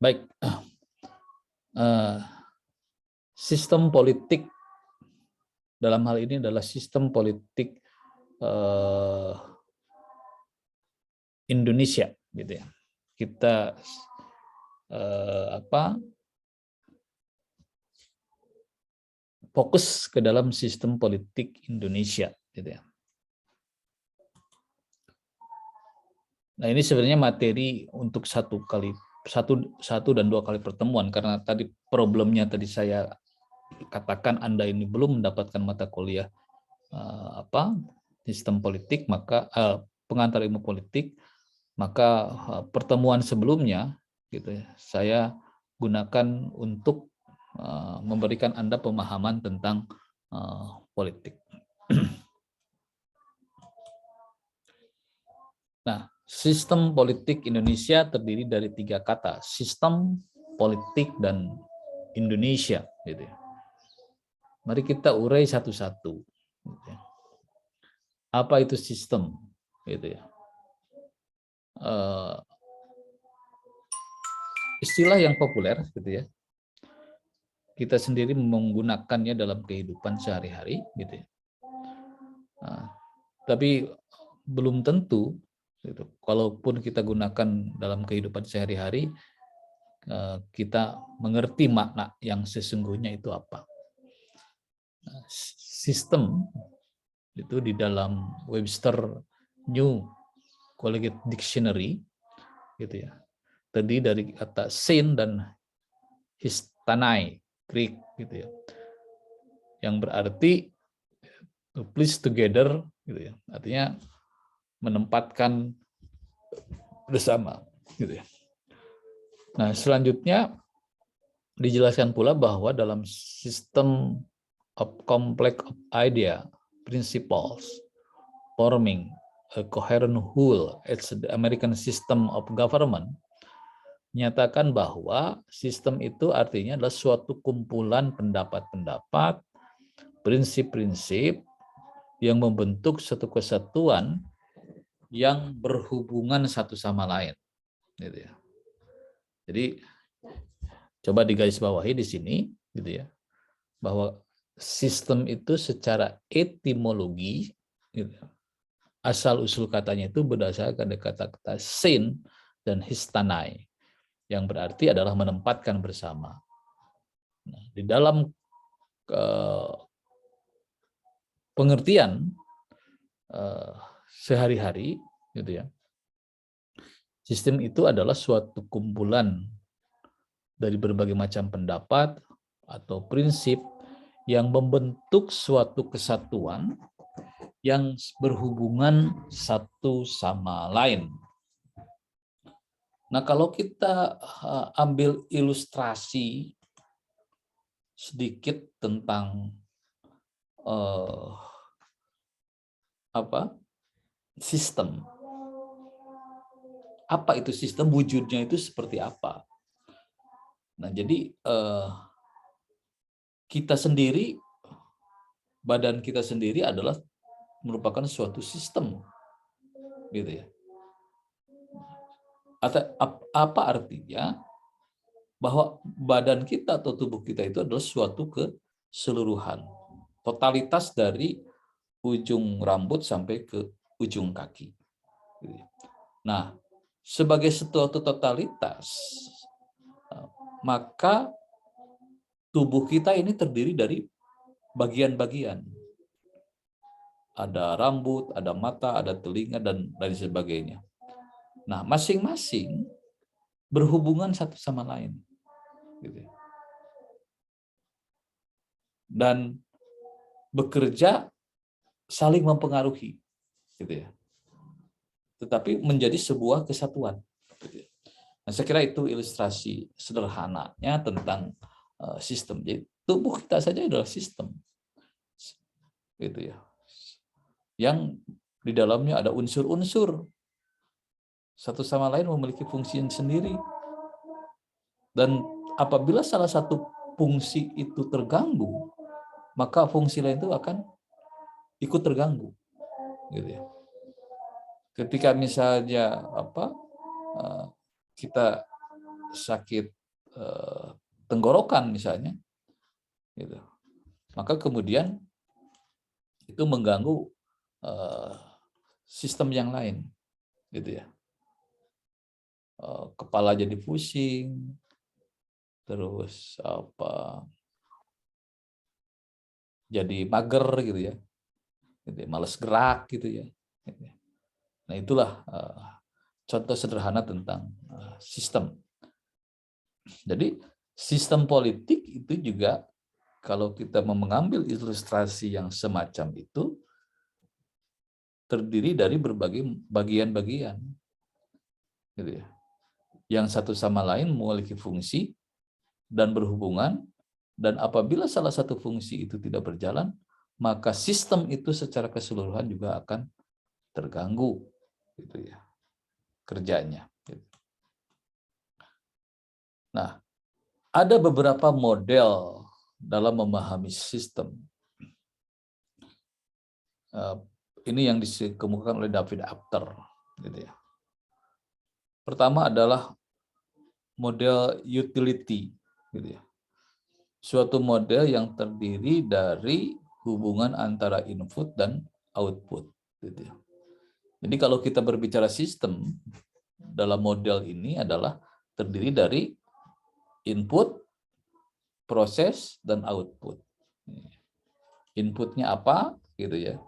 Baik, sistem politik dalam hal ini adalah sistem politik Indonesia, gitu ya. Kita fokus ke dalam sistem politik Indonesia, gitu ya. Nah, ini sebenarnya materi untuk satu dan dua kali pertemuan, karena tadi problemnya tadi saya katakan Anda ini belum mendapatkan mata kuliah sistem politik, maka pengantar ilmu politik, maka pertemuan sebelumnya gitu ya, saya gunakan untuk memberikan Anda pemahaman tentang politik. Nah, sistem politik Indonesia terdiri dari 3 kata: sistem, politik, dan Indonesia, gitu ya. Mari kita urai satu-satu. Gitu ya. Apa itu sistem? Gitu ya. Istilah yang populer, gitu ya. Kita sendiri menggunakannya dalam kehidupan sehari-hari, gitu ya. Tapi belum tentu, gitu. Kalaupun kita gunakan dalam kehidupan sehari-hari, kita mengerti makna yang sesungguhnya itu apa. Sistem itu di dalam Webster New Collegiate Dictionary, gitu ya, terdiri dari kata sein dan histanai, Greek, gitu ya, yang berarti to place together, gitu ya, artinya menempatkan bersama, gitu ya. Nah, selanjutnya dijelaskan pula bahwa dalam sistem of complex of idea, principles, forming a coherent whole, it's the American system of government, menyatakan bahwa sistem itu artinya adalah suatu kumpulan pendapat-pendapat, prinsip-prinsip yang membentuk satu kesatuan yang berhubungan satu sama lain, gitu ya. Jadi coba digarisbawahi di sini, gitu ya, bahwa sistem itu secara etimologi, gitu, asal usul katanya itu berdasarkan kata-kata sein dan histanai, yang berarti adalah menempatkan bersama. Nah, di dalam pengertian sehari-hari, gitu ya, sistem itu adalah suatu kumpulan dari berbagai macam pendapat atau prinsip yang membentuk suatu kesatuan yang berhubungan satu sama lain. Nah, kalau kita ambil ilustrasi sedikit tentang sistem. Apa itu sistem? Wujudnya itu seperti apa? Nah, jadi kita sendiri, badan kita sendiri adalah merupakan suatu sistem, gitu ya. Apa artinya? Bahwa badan kita atau tubuh kita itu adalah suatu keseluruhan, totalitas dari ujung rambut sampai ke ujung kaki. Nah, sebagai suatu totalitas, maka tubuh kita ini terdiri dari bagian-bagian. Ada rambut, ada mata, ada telinga, dan lain sebagainya. Nah, masing-masing berhubungan satu sama lain. Gitu. Dan bekerja saling mempengaruhi, gitu ya. Tetapi menjadi sebuah kesatuan. Gitu ya. Nah, saya kira itu ilustrasi sederhananya tentang sistem. Jadi tubuh kita saja adalah sistem, gitu ya. Yang di dalamnya ada unsur-unsur, satu sama lain memiliki fungsi sendiri. Dan apabila salah satu fungsi itu terganggu, maka fungsi lain itu akan ikut terganggu, gitu ya. Ketika misalnya kita sakit tenggorokan misalnya, gitu. Maka kemudian itu mengganggu sistem yang lain, gitu ya. Kepala jadi pusing, terus jadi mager gitu ya, malas gerak gitu ya. Nah itulah contoh sederhana tentang sistem. Jadi sistem politik itu juga kalau kita mengambil ilustrasi yang semacam itu terdiri dari berbagai bagian-bagian, gitu ya. Yang satu sama lain memiliki fungsi dan berhubungan, dan apabila salah satu fungsi itu tidak berjalan, maka sistem itu secara keseluruhan juga akan terganggu, gitu ya, kerjanya. Nah, ada beberapa model dalam memahami sistem. Ini yang dikemukakan oleh David Apter, gitu ya. Pertama adalah model utility, gitu ya. Suatu model yang terdiri dari hubungan antara input dan output, gitu ya. Jadi kalau kita berbicara sistem dalam model ini adalah terdiri dari input, proses, dan output. Inputnya apa, gitu ya.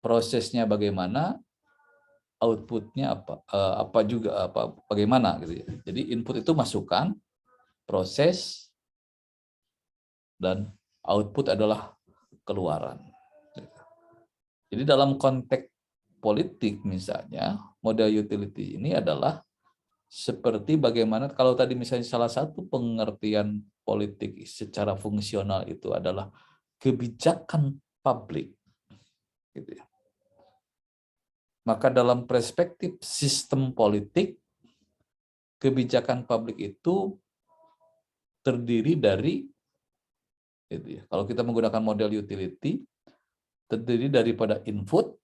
Prosesnya bagaimana, outputnya bagaimana, gitu ya. Jadi input itu masukan, proses, dan output adalah keluaran. Jadi dalam konteks politik misalnya, model utility ini adalah seperti bagaimana kalau tadi misalnya salah satu pengertian politik secara fungsional itu adalah kebijakan publik, gitu ya. Maka dalam perspektif sistem politik, kebijakan publik itu terdiri dari, gitu ya, kalau kita menggunakan model utility, terdiri daripada input,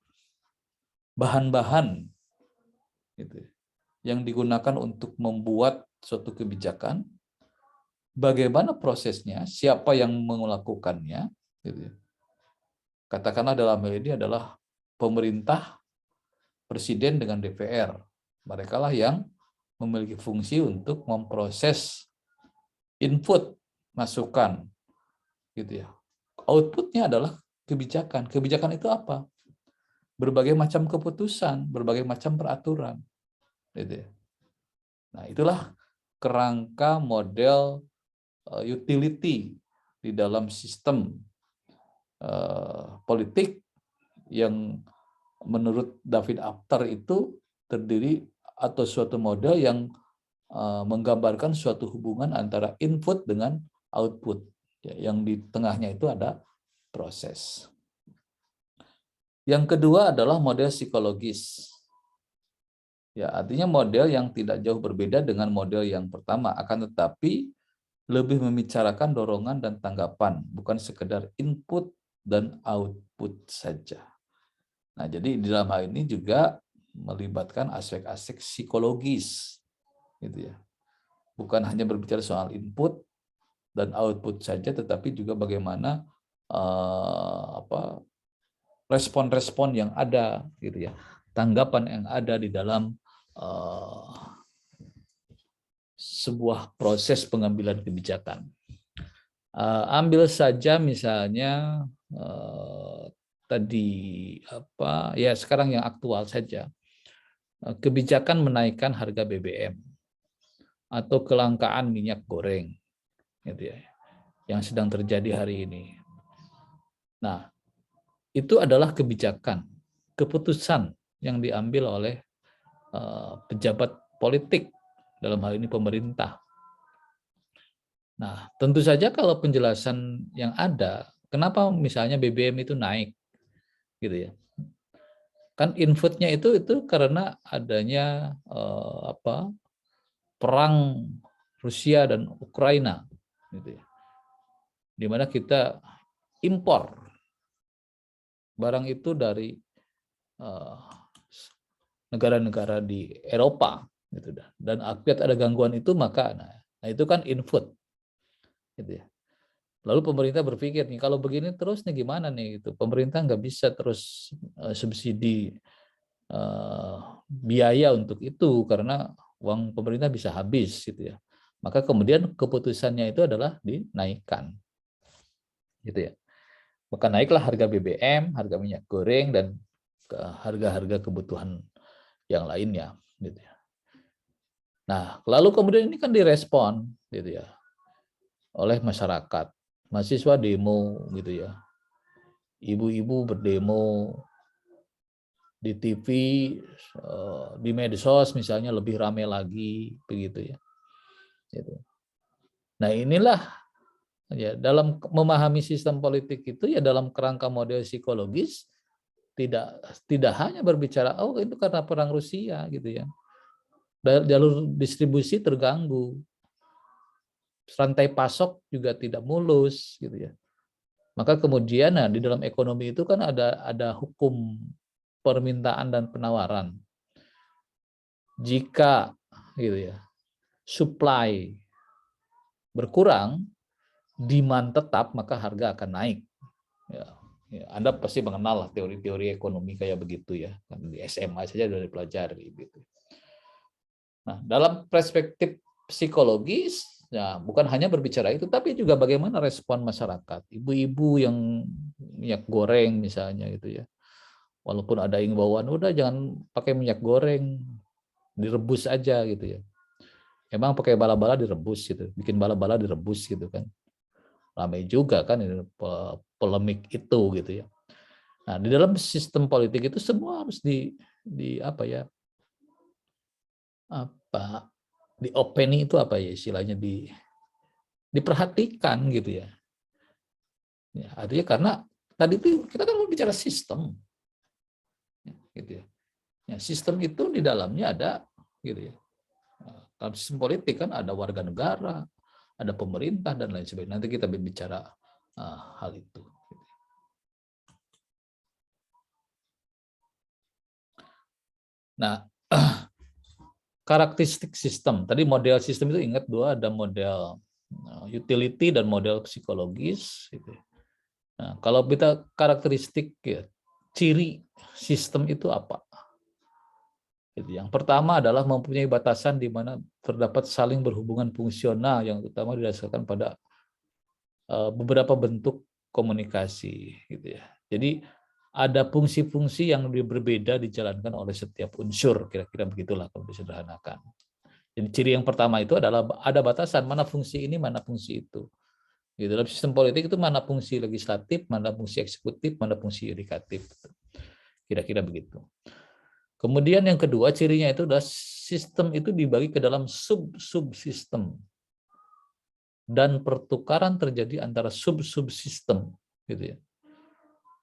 bahan-bahan, gitu ya, yang digunakan untuk membuat suatu kebijakan, bagaimana prosesnya, siapa yang melakukannya, gitu ya. Katakanlah dalam hal ini adalah pemerintah, presiden dengan DPR. Mereka lah yang memiliki fungsi untuk memproses input, masukan, gitu ya. Outputnya adalah kebijakan. Kebijakan itu apa? Berbagai macam keputusan, berbagai macam peraturan, gitu ya. Nah, itulah kerangka model utility di dalam sistem politik yang menurut David Apter itu terdiri atau suatu model yang menggambarkan suatu hubungan antara input dengan output, ya, yang di tengahnya itu ada proses. Yang kedua adalah model psikologis. Ya, artinya model yang tidak jauh berbeda dengan model yang pertama, akan tetapi lebih membicarakan dorongan dan tanggapan, bukan sekedar input dan output saja. Nah, jadi di dalam hal ini juga melibatkan aspek-aspek psikologis, gitu ya. Bukan hanya berbicara soal input dan output saja, tetapi juga bagaimana respon-respon yang ada, gitu ya, tanggapan yang ada di dalam sebuah proses pengambilan kebijakan. Ambil saja misalnya tadi sekarang yang aktual saja, kebijakan menaikkan harga BBM atau kelangkaan minyak goreng, gitu ya, yang sedang terjadi hari ini. Nah, itu adalah kebijakan, keputusan yang diambil oleh pejabat politik, dalam hal ini pemerintah. Nah, tentu saja kalau penjelasan yang ada, kenapa misalnya BBM itu naik, gitu ya? Kan inputnya itu karena adanya perang Rusia dan Ukraina, gitu ya. Di mana kita impor barang itu dari negara-negara di Eropa, gitu. Dan akibat ada gangguan itu maka nah itu kan input, gitu ya. Lalu pemerintah berpikir nih kalau begini terus nih gimana nih gitu. Pemerintah nggak bisa terus subsidi biaya untuk itu karena uang pemerintah bisa habis gitu ya. Maka kemudian keputusannya itu adalah dinaikkan, gitu ya. Maka naiklah harga BBM, harga minyak goreng dan harga-harga kebutuhan yang lainnya, gitu ya. Nah, lalu kemudian ini kan direspon, gitu ya, oleh masyarakat, mahasiswa demo, gitu ya, ibu-ibu berdemo di TV, di medsos misalnya lebih ramai lagi, begitu ya. Gitu. Nah inilah ya dalam memahami sistem politik itu ya dalam kerangka model psikologis tidak hanya berbicara oh itu karena perang Rusia gitu ya. Jalur distribusi terganggu, rantai pasok juga tidak mulus gitu ya. Maka kemudian di dalam ekonomi itu kan ada hukum permintaan dan penawaran. Jika gitu ya, supply berkurang, demand tetap, maka harga akan naik. Ya, Anda pasti mengenal teori-teori ekonomi kayak begitu ya. Di SMA saja sudah dipelajari gitu. Nah, dalam perspektif psikologis, ya bukan hanya berbicara itu, tapi juga bagaimana respon masyarakat. Ibu-ibu yang minyak goreng misalnya gitu ya. Walaupun ada imbauan, udah jangan pakai minyak goreng, direbus aja gitu ya. Emang pakai bala-bala direbus gitu, bikin bala-bala direbus gitu kan. Ramai juga kan ini polemik itu gitu ya. Nah, di dalam sistem politik itu semua harus di apa ya? Diopeni itu apa ya istilahnya diperhatikan gitu ya. Ya, artinya karena tadi itu kita kan bicara sistem. Gitu ya. Ya, sistem itu di dalamnya ada gitu ya. Dalam sistem politik kan ada warga negara, ada pemerintah dan lain sebagainya. Nanti kita berbicara hal itu. Nah, karakteristik sistem. Tadi model sistem itu ingat dua, ada model utility dan model psikologis. Gitu. Nah, kalau kita karakteristik ya, ciri sistem itu apa? Yang pertama adalah mempunyai batasan di mana terdapat saling berhubungan fungsional yang utama didasarkan pada beberapa bentuk komunikasi, gitu ya. Jadi ada fungsi-fungsi yang berbeda dijalankan oleh setiap unsur, kira-kira begitulah kalau disederhanakan. Jadi ciri yang pertama itu adalah ada batasan mana fungsi ini, mana fungsi itu. Di dalam sistem politik itu mana fungsi legislatif, mana fungsi eksekutif, mana fungsi yudikatif. Kira-kira begitu. Kemudian yang kedua cirinya itu adalah sistem itu dibagi ke dalam sub-subsistem dan pertukaran terjadi antara sub-subsistem, gitu ya.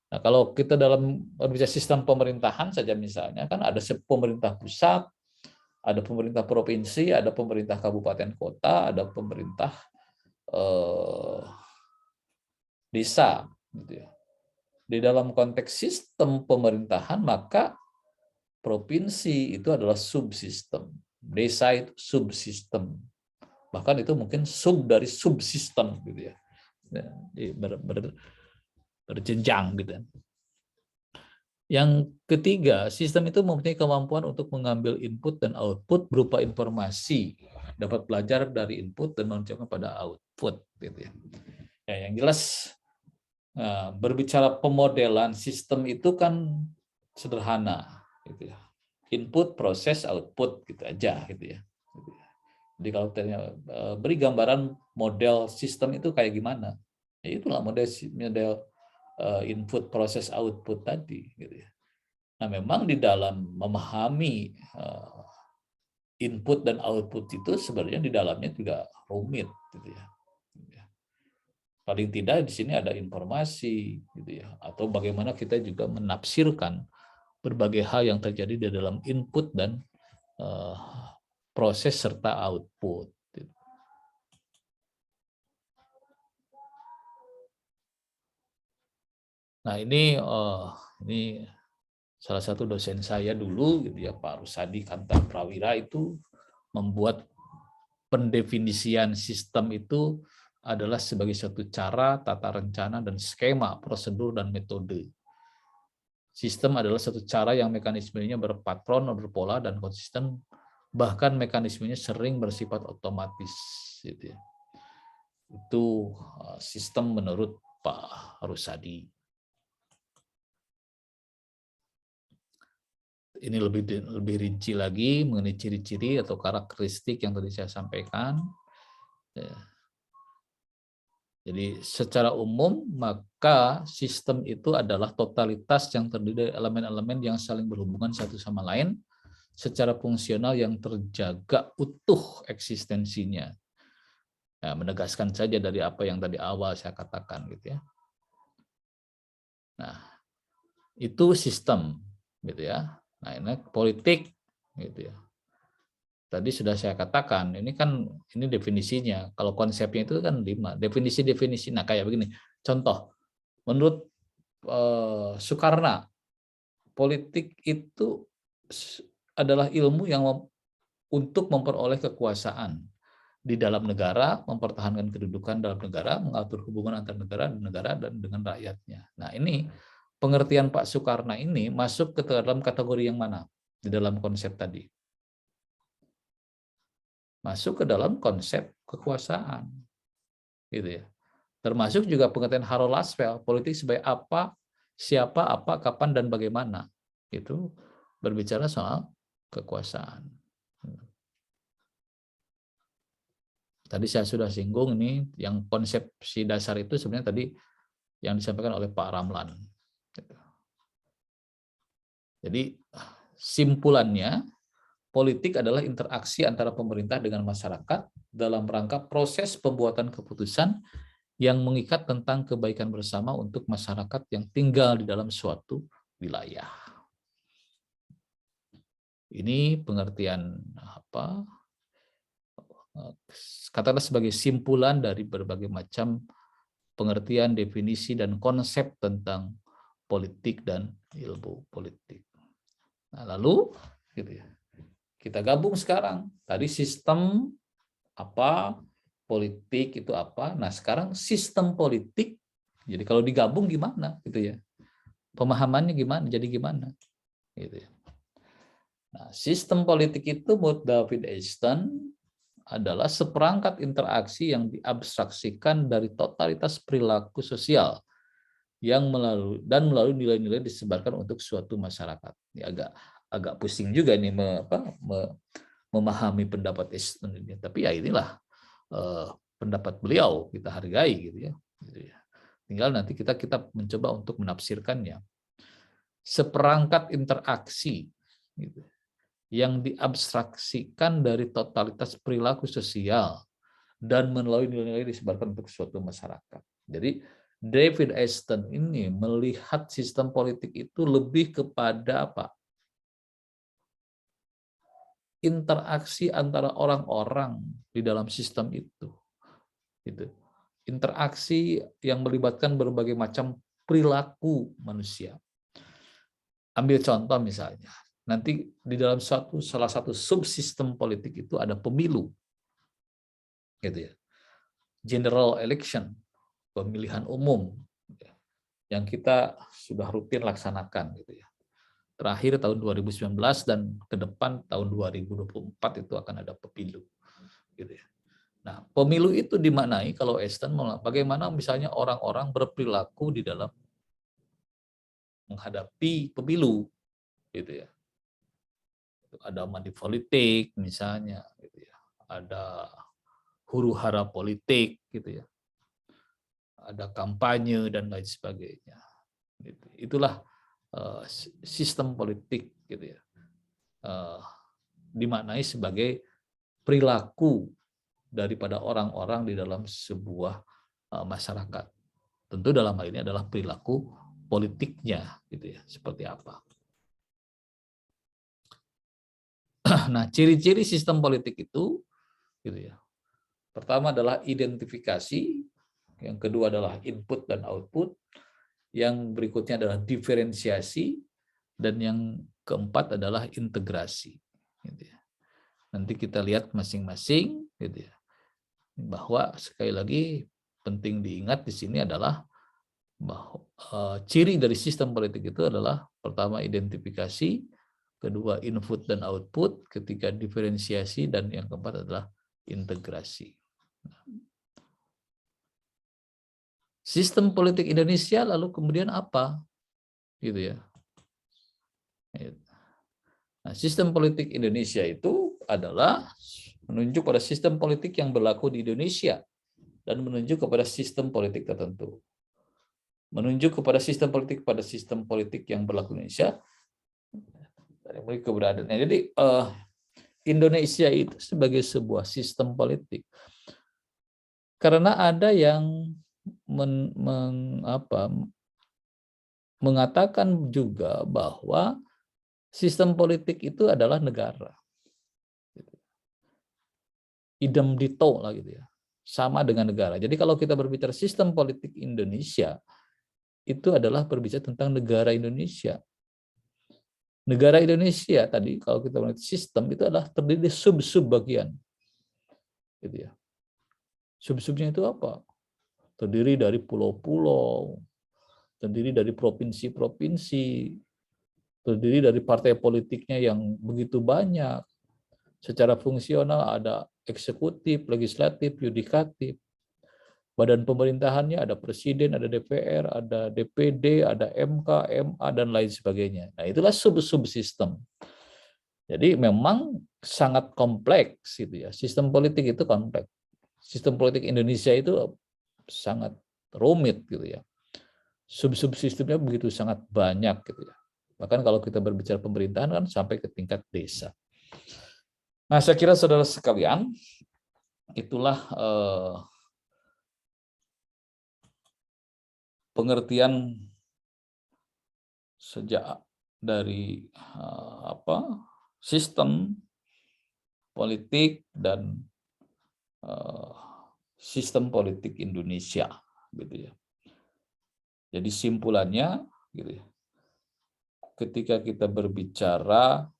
Nah, kalau kita dalam berbicara sistem pemerintahan saja misalnya kan ada pemerintah pusat, ada pemerintah provinsi, ada pemerintah kabupaten kota, ada pemerintah desa, gitu ya. Di dalam konteks sistem pemerintahan maka provinsi itu adalah subsistem, desa itu subsistem, bahkan itu mungkin sub dari subsistem gitu ya, berjenjang gitu. Yang ketiga, sistem itu mempunyai kemampuan untuk mengambil input dan output berupa informasi, dapat belajar dari input dan menunjukkan pada output gitu ya. Ya yang jelas berbicara pemodelan sistem itu kan sederhana gitu ya. Input, proses, output gitu aja gitu ya. Jadi kalau tanya beri gambaran model sistem itu kayak gimana? Ya itulah model input, proses, output tadi gitu ya. Nah, memang di dalam memahami input dan output itu sebenarnya di dalamnya juga rumit gitu ya. Paling tidak di sini ada informasi gitu ya, atau bagaimana kita juga menafsirkan berbagai hal yang terjadi di dalam input dan proses serta output. Nah ini salah satu dosen saya dulu gitu ya, Pak Rusadi Kantar Prawira itu membuat pendefinisian sistem itu adalah sebagai suatu cara, tata rencana, dan skema, prosedur, dan metode. Sistem adalah satu cara yang mekanismenya berpatron, berpola, dan konsisten, bahkan mekanismenya sering bersifat otomatis. Gitu ya. Itu sistem menurut Pak Rusadi. Ini lebih rinci lagi mengenai ciri-ciri atau karakteristik yang tadi saya sampaikan. Jadi secara umum maka sistem itu adalah totalitas yang terdiri dari elemen-elemen yang saling berhubungan satu sama lain secara fungsional yang terjaga utuh eksistensinya. Ya, menegaskan saja dari apa yang tadi awal saya katakan gitu ya. Nah, itu sistem gitu ya. Nah, ini politik gitu ya. Tadi sudah saya katakan, ini definisinya. Kalau konsepnya itu kan 5, definisi-definisi. Nah, kayak begini. Contoh, menurut Soekarno, politik itu adalah ilmu yang untuk memperoleh kekuasaan di dalam negara, mempertahankan kedudukan dalam negara, mengatur hubungan antar negara dan dengan rakyatnya. Nah, ini pengertian Pak Soekarno ini masuk ke dalam kategori yang mana di dalam konsep tadi? Masuk ke dalam konsep kekuasaan, gitu ya. Termasuk juga pengertian Harold Laswell, politik sebagai apa, siapa, apa, kapan, dan bagaimana. Itu berbicara soal kekuasaan. Tadi saya sudah singgung ini, yang konsepsi dasar itu sebenarnya tadi yang disampaikan oleh Pak Ramlan. Jadi simpulannya, politik adalah interaksi antara pemerintah dengan masyarakat dalam rangka proses pembuatan keputusan yang mengikat tentang kebaikan bersama untuk masyarakat yang tinggal di dalam suatu wilayah. Ini pengertian katakanlah sebagai simpulan dari berbagai macam pengertian, definisi, dan konsep tentang politik dan ilmu politik. Nah, lalu gitu ya. Kita gabung sekarang. Tadi sistem apa, politik itu apa. Nah, sekarang sistem politik. Jadi kalau digabung gimana gitu ya. Pemahamannya gimana? Jadi gimana? Gitu ya. Nah, sistem politik itu menurut David Easton adalah seperangkat interaksi yang diabstraksikan dari totalitas perilaku sosial yang melalui nilai-nilai disebarkan untuk suatu masyarakat. Ini agak pusing juga nih memahami pendapat Easton ini. Tapi ya inilah pendapat beliau, kita hargai gitu ya. Tinggal nanti kita mencoba untuk menafsirkannya. Seperangkat interaksi gitu, yang diabstraksikan dari totalitas perilaku sosial dan melalui nilai-nilai disebarkan untuk suatu masyarakat. Jadi David Easton ini melihat sistem politik itu lebih kepada apa? Interaksi antara orang-orang di dalam sistem itu. Gitu. Interaksi yang melibatkan berbagai macam perilaku manusia. Ambil contoh misalnya, nanti di dalam salah satu subsistem politik itu ada pemilu. Gitu ya. General election, pemilihan umum yang kita sudah rutin laksanakan gitu ya. Terakhir tahun 2019 dan ke depan tahun 2024 itu akan ada pemilu gitu ya. Nah, pemilu itu dimaknai kalau Easton bagaimana misalnya orang-orang berperilaku di dalam menghadapi pemilu gitu ya. Ada money politik misalnya gitu ya. Ada huru-hara politik gitu ya. Ada kampanye dan lain sebagainya. Gitu. Itulah sistem politik gitu ya. Dimaknai sebagai perilaku daripada orang-orang di dalam sebuah masyarakat. Tentu dalam hal ini adalah perilaku politiknya gitu ya, seperti apa. Nah, ciri-ciri sistem politik itu gitu ya. Pertama adalah identifikasi, yang kedua adalah input dan output, yang berikutnya adalah diferensiasi, dan yang keempat adalah integrasi. Gitu ya. Nanti kita lihat masing-masing, gitu ya. Bahwa sekali lagi penting diingat di sini adalah bahwa ciri dari sistem politik itu adalah pertama identifikasi, kedua input dan output, ketiga diferensiasi, dan yang keempat adalah integrasi. Sistem politik Indonesia lalu kemudian apa? Gitu ya. Nah, sistem politik Indonesia itu adalah menunjuk pada sistem politik yang berlaku di Indonesia dan menunjuk kepada sistem politik tertentu. Menunjuk kepada sistem politik yang berlaku di Indonesia dari mulai keberadaannya. Jadi Indonesia itu sebagai sebuah sistem politik. Karena ada yang mengatakan juga bahwa sistem politik itu adalah negara. Idem dito lah gitu ya. Sama dengan negara. Jadi kalau kita berbicara sistem politik Indonesia, itu adalah berbicara tentang negara Indonesia. Negara Indonesia tadi kalau kita melihat sistem itu adalah terdiri dari sub-sub bagian. Gitu ya. Sub-subnya itu apa? Terdiri dari pulau-pulau, terdiri dari provinsi-provinsi, terdiri dari partai politiknya yang begitu banyak. Secara fungsional ada eksekutif, legislatif, yudikatif. Badan pemerintahannya ada presiden, ada DPR, ada DPD, ada MK, MA, dan lain sebagainya. Nah, itulah sub-subsistem. Jadi memang sangat kompleks gitu ya. Sistem politik itu kompleks. Sistem politik Indonesia itu sangat rumit gitu ya. Sub-subsistemnya begitu sangat banyak gitu ya. Bahkan kalau kita berbicara pemerintahan kan sampai ke tingkat desa. Nah, saya kira saudara sekalian, itulah pengertian sejak dari sistem politik dan sistem politik Indonesia, gitu ya. Jadi simpulannya, gitu ya, ketika kita berbicara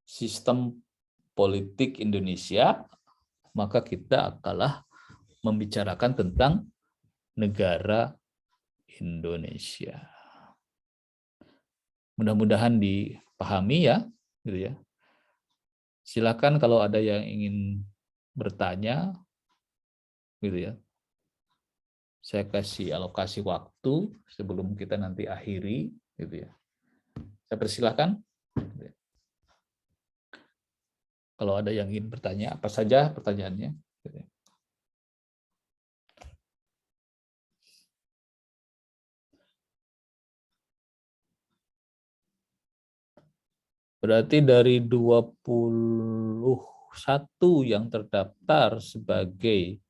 sistem politik Indonesia, maka kita akanlah membicarakan tentang negara Indonesia. Mudah-mudahan dipahami ya, gitu ya. Silakan kalau ada yang ingin bertanya, gitu ya. Saya kasih alokasi waktu sebelum kita nanti akhiri, gitu ya. Saya persilahkan. Gitu ya. Kalau ada yang ingin bertanya, apa saja pertanyaannya? Gitu ya. Berarti dari 21 yang terdaftar sebagai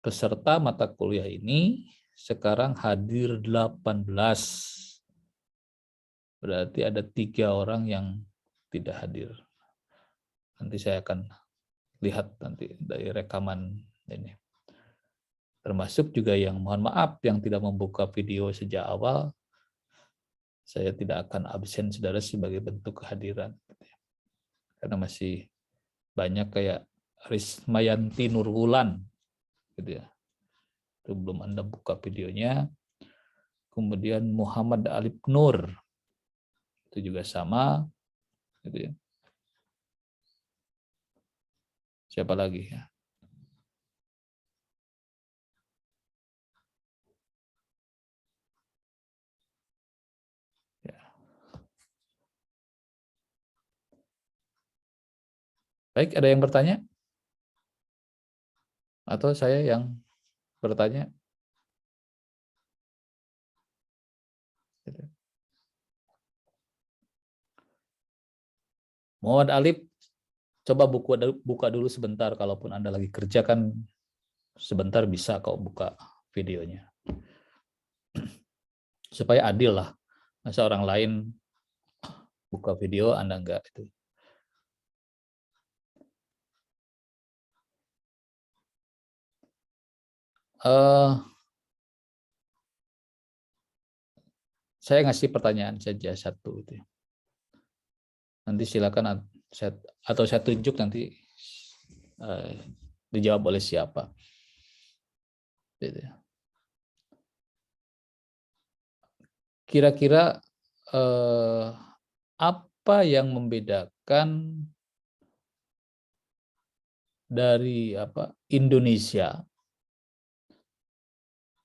peserta mata kuliah ini, sekarang hadir 18. Berarti ada 3 orang yang tidak hadir. Nanti saya akan lihat nanti dari rekaman ini. Termasuk juga yang mohon maaf yang tidak membuka video sejak awal, saya tidak akan absen saudara sebagai bentuk kehadiran. Karena masih banyak kayak Rismayanti Nurwulan, gitu ya. Itu belum Anda buka videonya. Kemudian Muhammad Alif Nur, itu juga sama, gitu ya. Siapa lagi ya? Baik, ada yang bertanya? Atau saya yang bertanya? Muhammad Alif, coba buka dulu sebentar. Kalaupun Anda lagi kerja kan sebentar bisa kok buka videonya. Supaya adil lah. Masa orang lain buka video, Anda enggak. Itu. Saya ngasih pertanyaan saja satu. Itu. Nanti silakan saya tunjuk nanti dijawab oleh siapa. Gitu. Kira-kira apa yang membedakan dari Indonesia,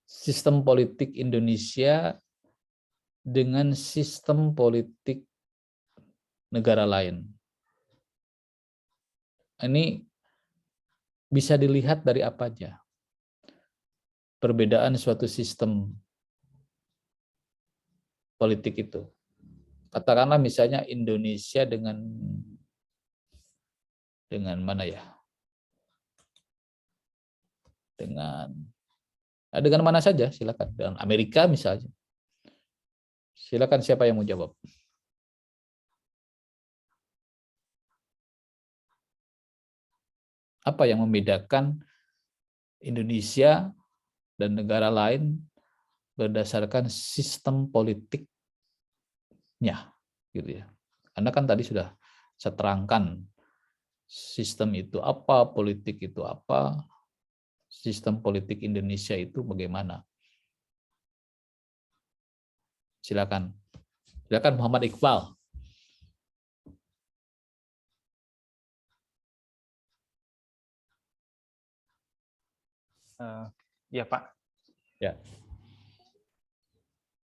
sistem politik Indonesia dengan sistem politik negara lain? Ini bisa dilihat dari apa aja perbedaan suatu sistem politik itu. Katakanlah misalnya Indonesia dengan mana ya? Dengan mana saja, silakan. Dengan Amerika misalnya. Silakan, siapa yang mau jawab? Apa yang membedakan Indonesia dan negara lain berdasarkan sistem politiknya, gitu ya. Karena kan tadi sudah saya terangkan sistem itu apa, politik itu apa, sistem politik Indonesia itu bagaimana. Silakan. Silakan Muhammad Iqbal. Ya Pak. Ya.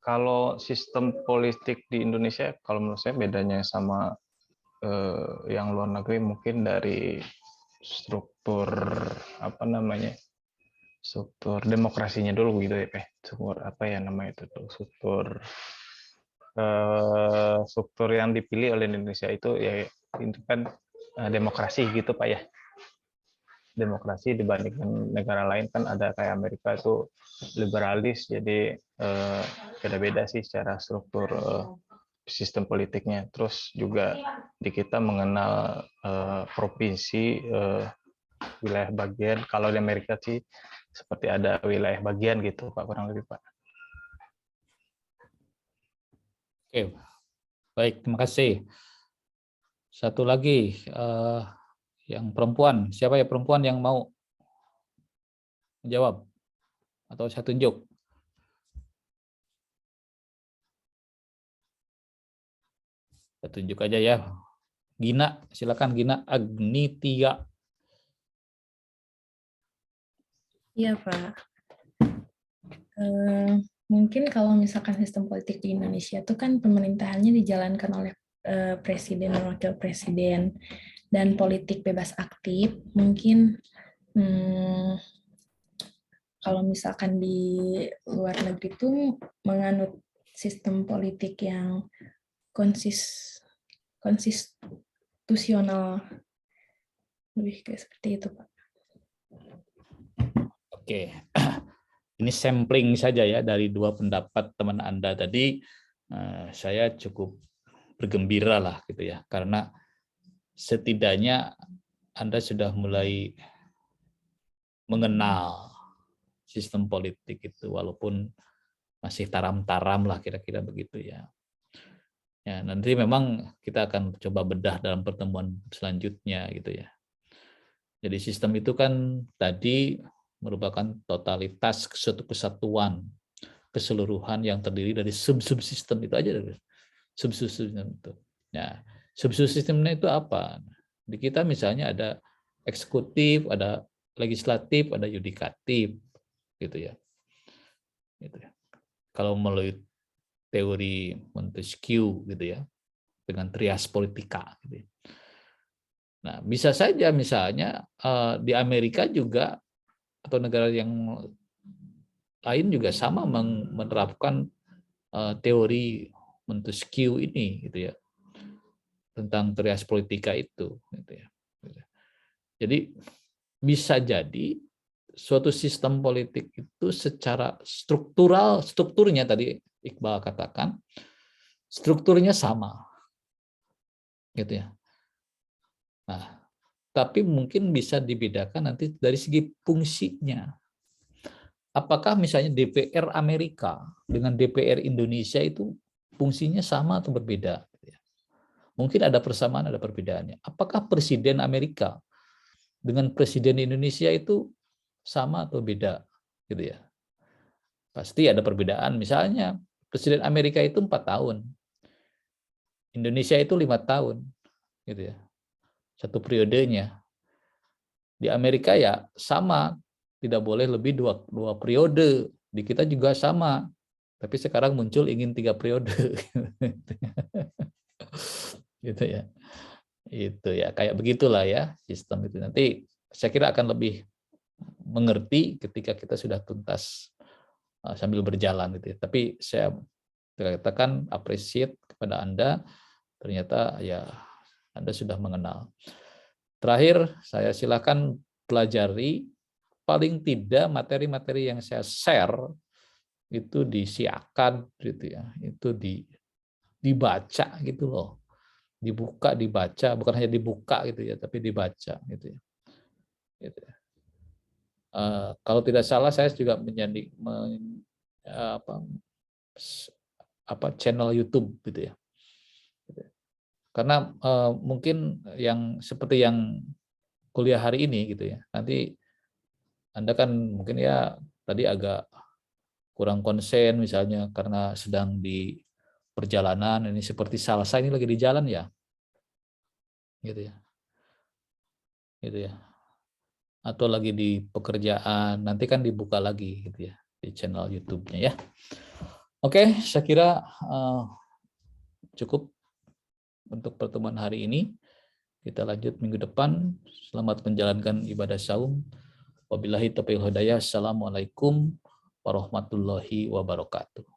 Kalau sistem politik di Indonesia, kalau menurut saya bedanya sama yang luar negeri mungkin dari struktur struktur demokrasinya dulu gitu ya Pak. Struktur struktur yang dipilih oleh Indonesia itu ya itu kan demokrasi gitu Pak ya. Demokrasi dibandingkan negara lain kan ada kayak Amerika itu liberalis, jadi beda-beda sih secara struktur sistem politiknya. Terus juga di kita mengenal provinsi, wilayah bagian. Kalau di Amerika sih seperti ada wilayah bagian gitu Pak, kurang lebih Pak. Oke, baik, terima kasih. Satu lagi, yang perempuan. Siapa ya perempuan yang mau menjawab? Atau saya tunjuk? Saya tunjuk aja ya. Gina, silakan Gina Agnitia. Iya Pak. Mungkin kalau misalkan sistem politik di Indonesia itu kan pemerintahannya dijalankan oleh presiden dan wakil presiden, dan politik bebas aktif. Mungkin kalau misalkan di luar negeri itu menganut sistem politik yang konstitusional, lebih kayak seperti itu Pak. Oke, ini sampling saja ya dari dua pendapat teman Anda tadi. Saya cukup bergembira lah gitu ya, karena setidaknya Anda sudah mulai mengenal sistem politik itu, walaupun masih taram-taram lah kira-kira begitu ya. Ya, nanti memang kita akan coba bedah dalam pertemuan selanjutnya gitu ya. Jadi sistem itu kan tadi merupakan totalitas suatu kesatuan keseluruhan yang terdiri dari sub-subsistem itu aja. Sub-subsistem itu. Nah, sub-subsistemnya itu apa? Di kita misalnya ada eksekutif, ada legislatif, ada yudikatif, gitu ya. Gitu ya. Kalau melalui teori Montesquieu gitu ya, dengan trias politika. Gitu ya. Nah, bisa saja misalnya di Amerika juga atau negara yang lain juga sama menerapkan teori Montesquieu ini, gitu ya, tentang trias politika itu. Gitu ya. Jadi bisa jadi suatu sistem politik itu secara strukturnya tadi Iqbal katakan, strukturnya sama, gitu ya. Nah, tapi mungkin bisa dibedakan nanti dari segi fungsinya. Apakah misalnya DPR Amerika dengan DPR Indonesia itu fungsinya sama atau berbeda? Mungkin ada persamaan, ada perbedaannya. Apakah presiden Amerika dengan presiden Indonesia itu sama atau beda, gitu ya? Pasti ada perbedaan. Misalnya presiden Amerika itu 4 tahun, Indonesia itu 5 tahun, gitu ya. Satu periodenya. Di Amerika ya sama, tidak boleh lebih dua periode. Di kita juga sama, tapi sekarang muncul ingin 3 periode, gitu ya. Itu ya, kayak begitulah ya sistem itu. Nanti saya kira akan lebih mengerti ketika kita sudah tuntas sambil berjalan gitu ya. Tapi saya katakan appreciate kepada Anda, ternyata ya Anda sudah mengenal. Terakhir, saya silakan pelajari paling tidak materi-materi yang saya share itu disiarkan gitu ya. Itu dibaca gitu loh. Dibuka, dibaca, bukan hanya dibuka gitu ya, tapi dibaca gitu ya. Gitu ya. Kalau tidak salah saya juga menjadi channel YouTube gitu ya. Karena mungkin yang seperti yang kuliah hari ini gitu ya. Nanti Anda kan mungkin ya tadi agak kurang konsen misalnya karena sedang di perjalanan, ini seperti salsa ini lagi di jalan ya. Gitu ya. Gitu ya. Atau lagi di pekerjaan, nanti kan dibuka lagi gitu ya di channel YouTube-nya ya. Oke, saya kira cukup untuk pertemuan hari ini. Kita lanjut minggu depan. Selamat menjalankan ibadah saum. Wabillahi taufiq wal hidayah. Assalamualaikum warahmatullahi wabarakatuh.